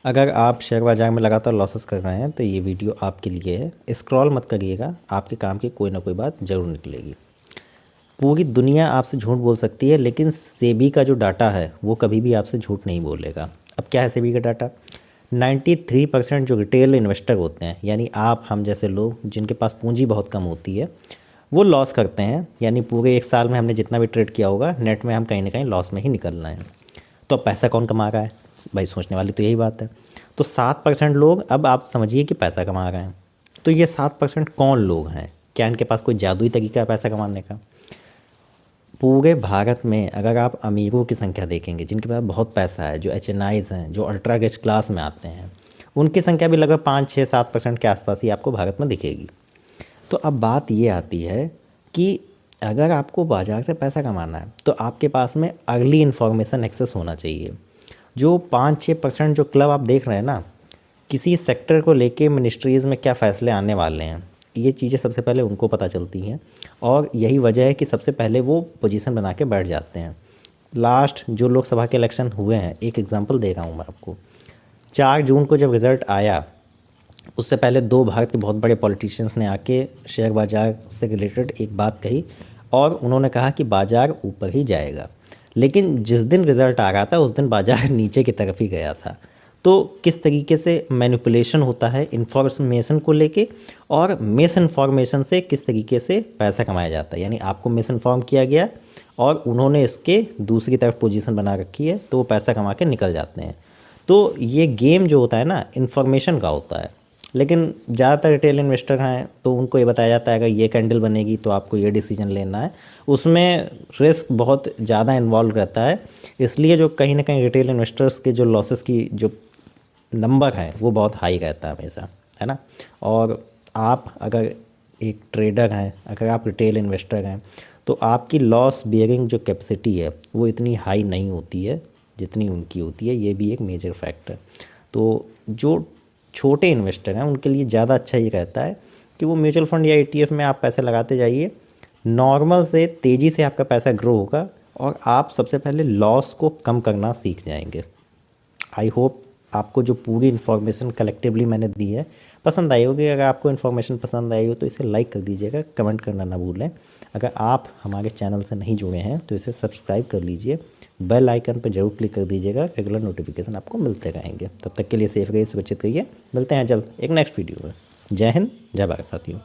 अगर आप शेयर बाज़ार में लगातार लॉसेस कर रहे हैं तो ये वीडियो आपके लिए है। स्क्रॉल मत करिएगा, आपके काम की कोई ना कोई बात ज़रूर निकलेगी। पूरी दुनिया आपसे झूठ बोल सकती है, लेकिन सेबी का जो डाटा है वो कभी भी आपसे झूठ नहीं बोलेगा। अब क्या है सेबी का डाटा? 93% जो रिटेल इन्वेस्टर होते हैं, यानी आप हम जैसे लोग जिनके पास पूंजी बहुत कम होती है, वो लॉस करते हैं। यानी पूरे एक साल में हमने जितना भी ट्रेड किया होगा, नेट में हम कहीं ना कहीं लॉस में ही निकलना है। तो अब पैसा कौन कमा रहा है भाई? सोचने वाली तो यही बात है। तो 7% लोग, अब आप समझिए कि पैसा कमा रहे हैं। तो ये 7% कौन लोग हैं? क्या इनके पास कोई जादुई तरीका है पैसा कमाने का? पूरे भारत में अगर आप अमीरों की संख्या देखेंगे, जिनके पास बहुत पैसा है, जो HNIs हैं, जो अल्ट्रा रिच क्लास में आते हैं, उनकी संख्या भी लगभग 5-6-7% के आसपास ही आपको भारत में दिखेगी। तो अब बात ये आती है कि अगर आपको बाज़ार से पैसा कमाना है तो आपके पास में अर्ली इन्फॉर्मेशन एक्सेस होना चाहिए। जो 5-6% जो क्लब आप देख रहे हैं ना, किसी सेक्टर को लेके मिनिस्ट्रीज़ में क्या फ़ैसले आने वाले हैं, ये चीज़ें सबसे पहले उनको पता चलती हैं। और यही वजह है कि सबसे पहले वो पोजीशन बना के बैठ जाते हैं। लास्ट जो लोकसभा के इलेक्शन हुए हैं, एक एग्जांपल दे रहा हूँ मैं आपको। 4 जून को जब रिज़ल्ट आया, उससे पहले 2 भारत के बहुत बड़े पॉलिटिशियंस ने आके शेयर बाज़ार से रिलेटेड एक बात कही, और उन्होंने कहा कि बाज़ार ऊपर ही जाएगा। लेकिन जिस दिन रिज़ल्ट आ रहा था उस दिन बाज़ार नीचे की तरफ ही गया था। तो किस तरीके से मैनिपुलेशन होता है इन्फॉर्मेशन को लेके, और मिस इन्फॉर्मेशन से किस तरीके से पैसा कमाया जाता है। यानी आपको मिस इन्फॉर्म किया गया और उन्होंने इसके दूसरी तरफ पोजीशन बना रखी है, तो वो पैसा कमा के निकल जाते हैं। तो ये गेम जो होता है ना, इन्फॉर्मेशन का होता है। लेकिन ज़्यादातर रिटेल इन्वेस्टर हैं तो उनको ये बताया जाता है अगर ये कैंडल बनेगी तो आपको ये डिसीजन लेना है। उसमें रिस्क बहुत ज़्यादा इन्वॉल्व रहता है, इसलिए जो कहीं ना कहीं रिटेल इन्वेस्टर्स के जो लॉसेस की जो नंबर है वो बहुत हाई रहता है हमेशा, है ना। और आप अगर एक ट्रेडर हैं, अगर आप रिटेल इन्वेस्टर हैं, तो आपकी लॉस बियरिंग जो कैपेसिटी है वो इतनी हाई नहीं होती है जितनी उनकी होती है। ये भी एक मेजर फैक्ट है। तो जो छोटे इन्वेस्टर हैं उनके लिए ज़्यादा अच्छा ये रहता है कि वो म्यूचुअल फंड या ETF में आप पैसे लगाते जाइए। नॉर्मल से तेज़ी से आपका पैसा ग्रो होगा और आप सबसे पहले लॉस को कम करना सीख जाएंगे। आई होप आपको जो पूरी इन्फॉर्मेशन कलेक्टिवली मैंने दी है पसंद आई होगी। अगर आपको इन्फॉर्मेशन पसंद आई हो तो इसे लाइक कर दीजिएगा, कमेंट करना ना भूलें। अगर आप हमारे चैनल से नहीं जुड़े हैं तो इसे सब्सक्राइब कर लीजिए, बेल आइकन पर जरूर क्लिक कर दीजिएगा, रेगुलर नोटिफिकेशन आपको मिलते रहेंगे। तब तक के लिए सेफ रहिए, सुरक्षित रहिए। मिलते हैं जल्द एक नेक्स्ट वीडियो में। जय हिंद, जय भारत साथियों।